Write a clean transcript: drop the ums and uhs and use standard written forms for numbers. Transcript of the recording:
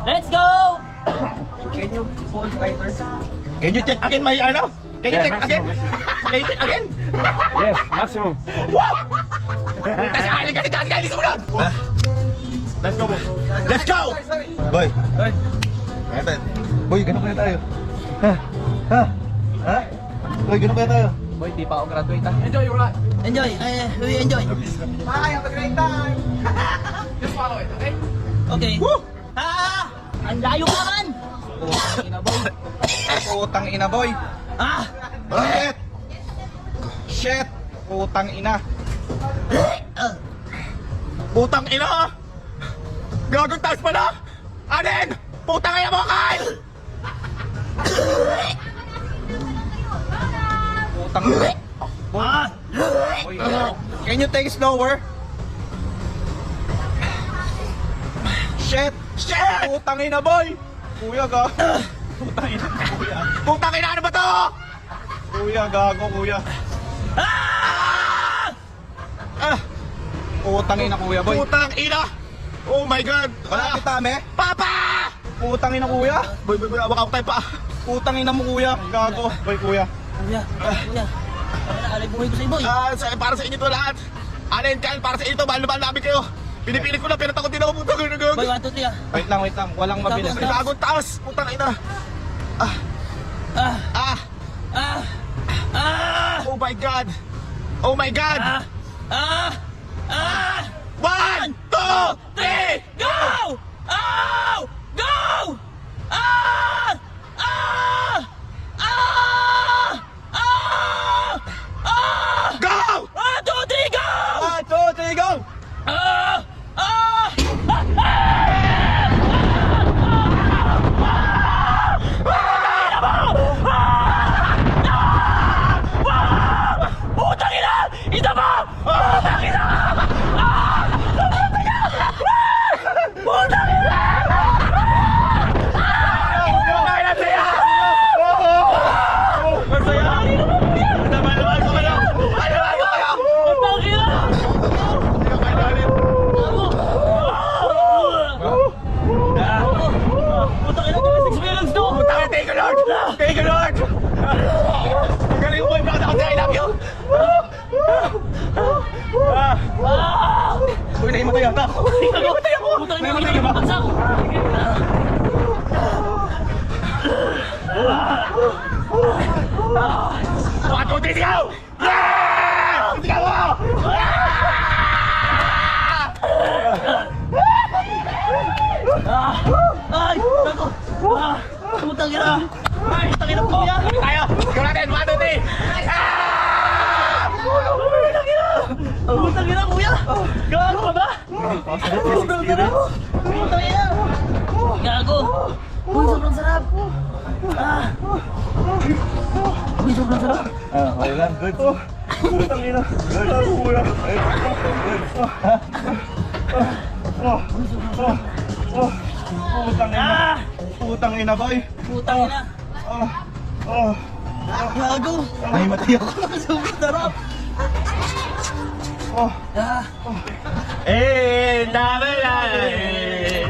Let's go! Can you hold tighter? Can you check again my ano? Can you check again? Can you check again? Yes, maximum. Kasi aling sumunod! Let's go, boy. Let's go! Boy. Boy. Boy, ganun kaya tayo. Ha? Boy, ganun kaya tayo. Boy, di pa ako graduate ha. Enjoy your life. Enjoy, we enjoy. Bye, have a great time. Just follow it, okay? Okay. Woo! Ang layo ka man! Putang ina boy. Putang ina boy. Bakit? Shit. Putang ina. Putang ina! Gagong taas pala! Anin! Putang ina mo, Kyle! Putang ina. Boy. Boy. Can you take it slower? Shit. Shit! Putang ina boy. Kuya ga. Putang ina kuya. Putang ina, ano ba to? Kuya gago kuya. Putang ina kuya boy. Putang ina! Oh my God! Wala kita me. Papa! Putang ina kuya. Boy, awak ako tayo pa. Putang ina mo kuya. Gago. Boy kuya. Kuya, kuya. Alay buhay ko sa iboy. Para sa inyo to lahat. Anin, Kyle, para sa inyo to. Mahal namin kayo. Pinipilit ko na, pero takot din ako. Putang ina, gagong. Boy, 1, 2, 3 Wait lang. Walang mabilis. Gago. Gagong taas. Putang ina. Oh my God! Oh my God! 1, 2, 3, Go! Oh! Go! Ah! Ah! Ah! Ah! Ah! go! 1, 2, 3, go! 1, 2, 3, go! Ah! Ah! Putang ina! Ito mo! Putang ina! Putang ina! Putang ina! Putang ina, may experience to! Thank you, Lord! Thank you, Lord! Ang galing mo, bakit ako I love you! Uy, nahimatay yata ako! Nahimatay ako! Putang ina, Nahimatay ka ba? bagsak! One, two, three, sigaw! Yeah! Sigaw mo! Ay! Naku! Putang ina! Ay! Putang ina po yan! Ulit tayo! Sigaw natin! One, two, three! Putang ina! Putang ina, kuya! Gago ka ba? Putang ina! Putang ina! Gago! Uy, sobrang sarap! Uy, sobrang sarap! Okay lang, good. Putang ina. Good. Kuya. Putang ina. Putang ina boy. Putang ina! Gago! Nahimatay ako! Sobrang sarap! Eh, dami na! Eh,